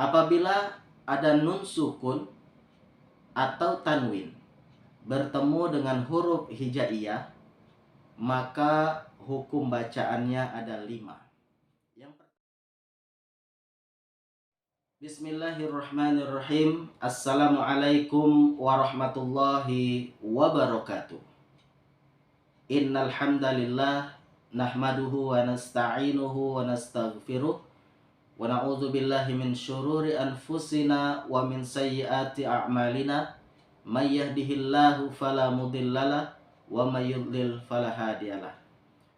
Apabila ada nun sukun atau tanwin bertemu dengan huruf hijaiyah, maka hukum bacaannya ada 5. Bismillahirrahmanirrahim. Assalamualaikum warahmatullahi wabarakatuh. Innal hamdalillah nahmaduhu wa nasta'inuhu wa nastaghfiruh wa na'udzu billahi min syururi anfusina wa min sayyiati a'malina. May yahdihillahu fala mudhillalah wa may yudlil fala hadiyalah.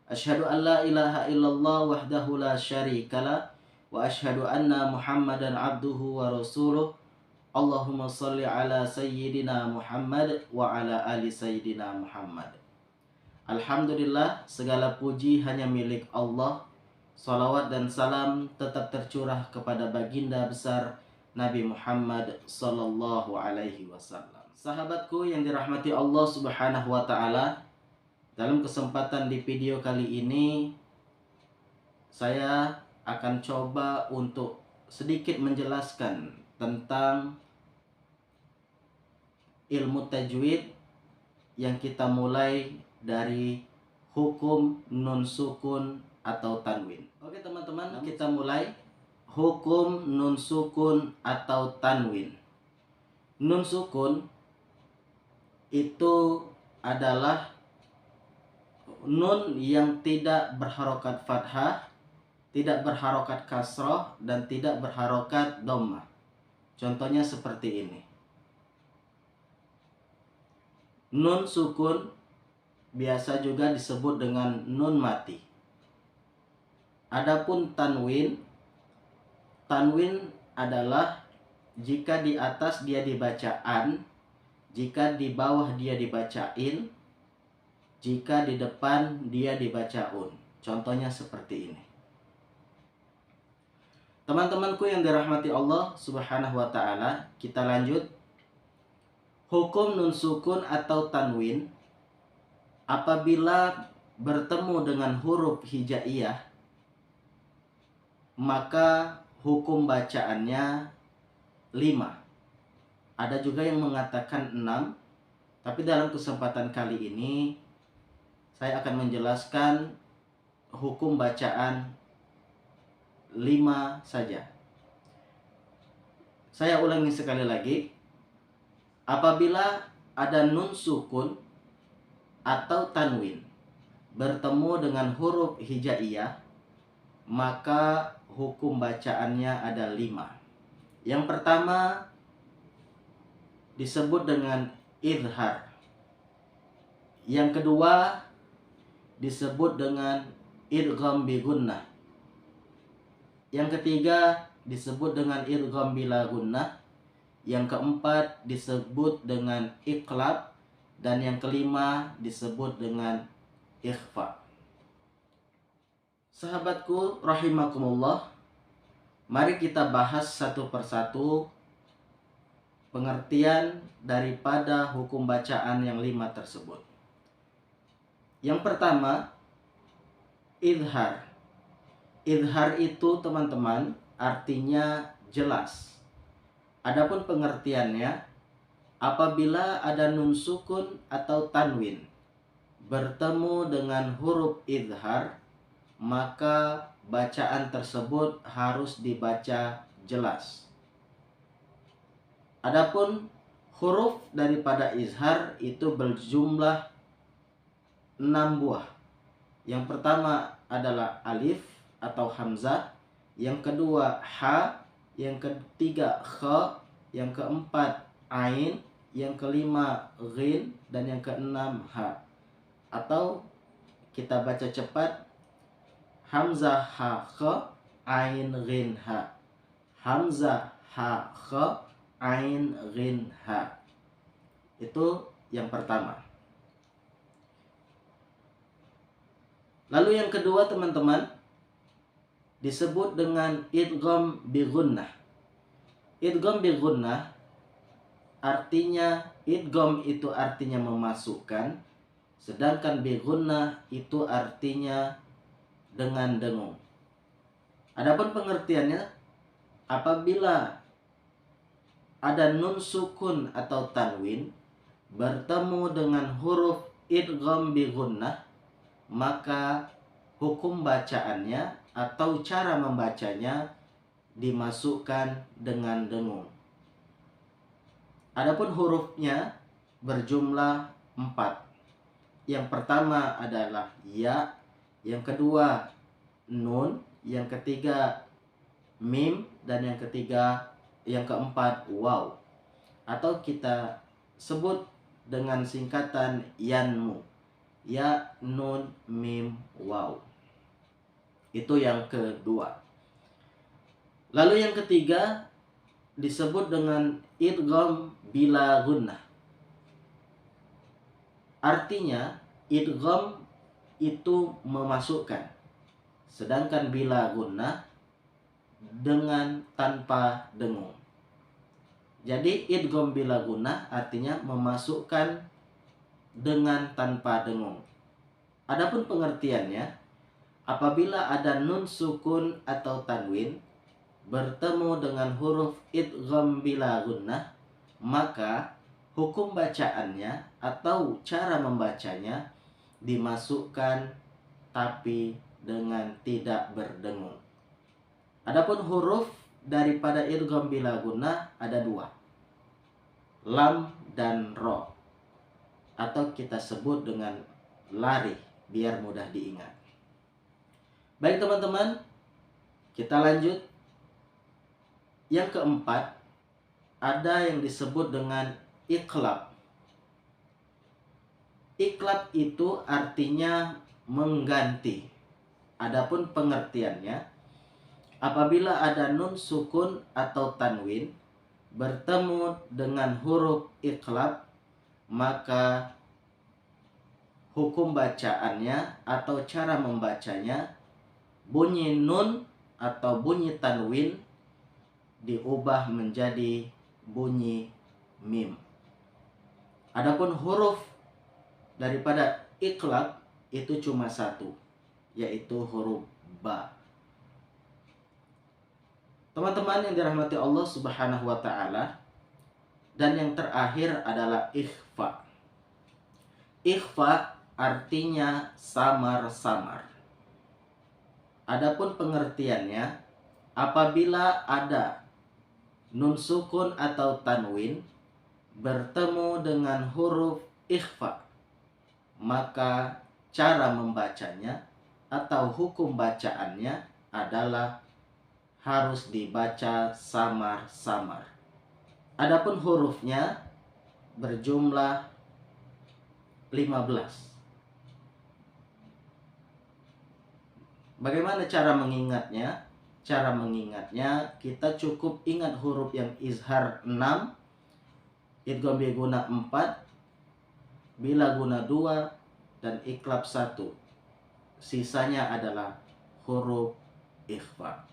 Asyhadu an la ilaha illallah wahdahu la syarikalah wa asyhadu anna Muhammadan abduhu wa rasuluh. Allahumma shalli ala sayyidina Muhammad wa ala ali sayyidina Muhammad. Alhamdulillah, segala puji hanya milik Allah. Salawat dan salam tetap tercurah kepada baginda besar Nabi Muhammad sallallahu alaihi wasallam. Sahabatku yang dirahmati Allah Subhanahu wa taala, dalam kesempatan di video kali ini saya akan coba untuk sedikit menjelaskan tentang ilmu tajwid yang kita mulai dari hukum nun sukun atau tanwin. Oke teman-teman, kita mulai hukum nun sukun atau tanwin. Nun sukun itu adalah nun yang tidak berharokat fathah, tidak berharokat kasroh, dan tidak berharokat dhammah. Contohnya seperti ini. Nun sukun biasa juga disebut dengan nun mati. Adapun tanwin adalah jika di atas dia dibaca an, jika di bawah dia dibacain, jika di depan dia dibaca un. Contohnya seperti ini. Teman-temanku yang dirahmati Allah Subhanahu wa taala, kita lanjut. Hukum nun sukun atau tanwin apabila bertemu dengan huruf hijaiyah, maka hukum bacaannya 5. Ada juga yang mengatakan 6, tapi dalam kesempatan kali ini saya akan menjelaskan hukum bacaan 5 saja. Saya ulangi sekali lagi. Apabila ada nun sukun atau tanwin bertemu dengan huruf hijaiyah, maka hukum bacaannya ada 5. Yang pertama disebut dengan idhar. Yang kedua disebut dengan idgham bi gunnah. Yang ketiga disebut dengan idgham bila gunnah. Yang keempat disebut dengan iqlab, dan yang kelima disebut dengan ikhfa. Sahabatku rahimakumullah, mari kita bahas satu persatu pengertian daripada hukum bacaan yang 5 tersebut. Yang pertama, idhar. Idhar itu teman-teman artinya jelas. Adapun pengertiannya, apabila ada nun sukun atau tanwin bertemu dengan huruf idhar, maka bacaan tersebut harus dibaca jelas. Adapun huruf daripada izhar itu berjumlah 6 buah. Yang pertama adalah alif atau hamzah, yang kedua ha, yang ketiga kha, yang keempat ain, yang kelima ghin, dan yang keenam ha. Atau kita baca cepat, hamzah ha kha, ain ghin ha. Hamzah ha kha, ain ghin ha. Itu yang pertama. Lalu yang kedua teman-teman disebut dengan idgham bi gunnah. Idgham bi gunnah artinya, idgham itu artinya memasukkan, sedangkan bi gunnah itu artinya dengan dengung. Adapun pengertiannya, apabila ada nun sukun atau tanwin bertemu dengan huruf idgham bi gunnah, maka hukum bacaannya atau cara membacanya dimasukkan dengan dengung. Adapun hurufnya berjumlah 4. Yang pertama adalah ya, yang kedua nun, yang ketiga mim, dan yang keempat waw. Atau kita sebut dengan singkatan yanmu. Ya, nun, mim, waw. Itu yang kedua. Lalu yang ketiga disebut dengan idgham bila gunnah. Artinya idgham itu memasukkan, sedangkan bila gunnah dengan tanpa dengung. Jadi idgham bila gunnah artinya memasukkan dengan tanpa dengung. Adapun pengertiannya, apabila ada nun sukun atau tanwin bertemu dengan huruf idgham bila gunnah, maka hukum bacaannya atau cara membacanya dimasukkan tapi dengan tidak berdengung. Adapun huruf daripada idgham bila gunnah ada 2, lam dan ro, atau kita sebut dengan lari biar mudah diingat. Baik teman-teman, kita lanjut. Yang keempat, ada yang disebut dengan iqlab. Iqlab itu artinya mengganti. Adapun pengertiannya, apabila ada nun sukun atau tanwin bertemu dengan huruf iqlab, maka hukum bacaannya atau cara membacanya, bunyi nun atau bunyi tanwin diubah menjadi bunyi mim. Adapun huruf daripada iqlab itu cuma 1, yaitu huruf ba. Teman-teman yang dirahmati Allah Subhanahu wa taala, dan yang terakhir adalah ikhfa. Ikhfa artinya samar-samar. Adapun pengertiannya, apabila ada nun sukun atau tanwin bertemu dengan huruf ikhfa, maka cara membacanya atau hukum bacaannya adalah harus dibaca samar-samar. Adapun hurufnya berjumlah 15. Bagaimana cara mengingatnya? Cara mengingatnya, kita cukup ingat huruf yang izhar 6, idgham bi gunnah 4, bila gunnah 2, dan iqlab 1. Sisanya adalah huruf ikhfa.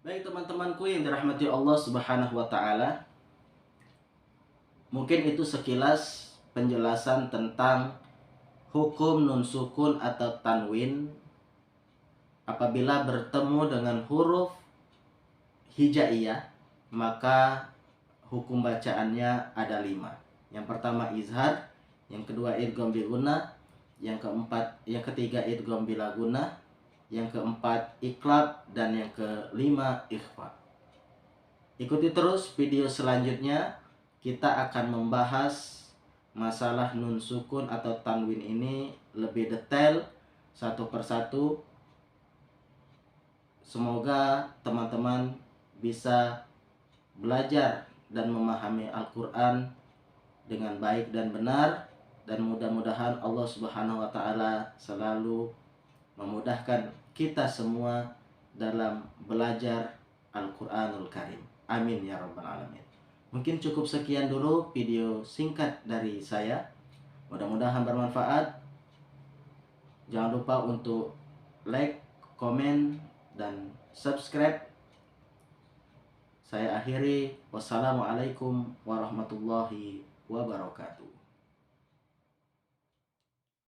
Baik teman-temanku yang dirahmati Allah Subhanahu wa taala, mungkin itu sekilas penjelasan tentang hukum nun sukun atau tanwin apabila bertemu dengan huruf hijaiyah, maka hukum bacaannya ada 5. Yang pertama izhar, yang kedua idgham bi gunnah, yang ketiga idgham bila gunnah, yang keempat iqlab, dan yang kelima ikhfa. Ikuti terus video selanjutnya, kita akan membahas masalah nun sukun atau tanwin ini lebih detail satu persatu. Semoga teman-teman bisa belajar dan memahami Al-Quran dengan baik dan benar, dan mudah-mudahan Allah Subhanahu wa taala selalu memudahkan kita semua dalam belajar Al-Quranul Karim. Amin ya rabbal alamin. Mungkin cukup sekian dulu video singkat dari saya. Mudah-mudahan bermanfaat. Jangan lupa untuk like, komen, dan subscribe. Saya akhiri. Wassalamualaikum warahmatullahi wabarakatuh.